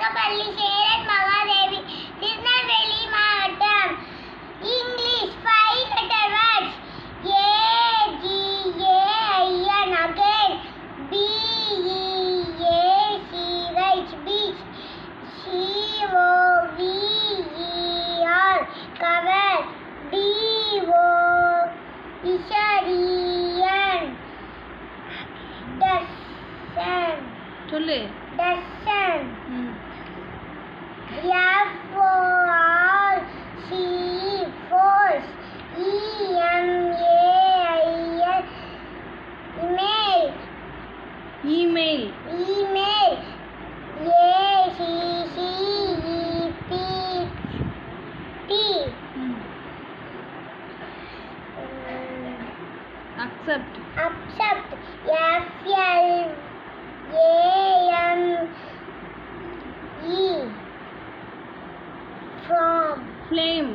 தொடக்கப்பள்ளி சேரன் மகாதேவி, திருநெல்வேலி மாவட்டம். English 5 letter words. AGAIN again. BEACH beach. COVER cover. DOEN dozen. சொல்லு. dozen. FORCE EMAIL email. email ACCEPT accept FLAME from flame.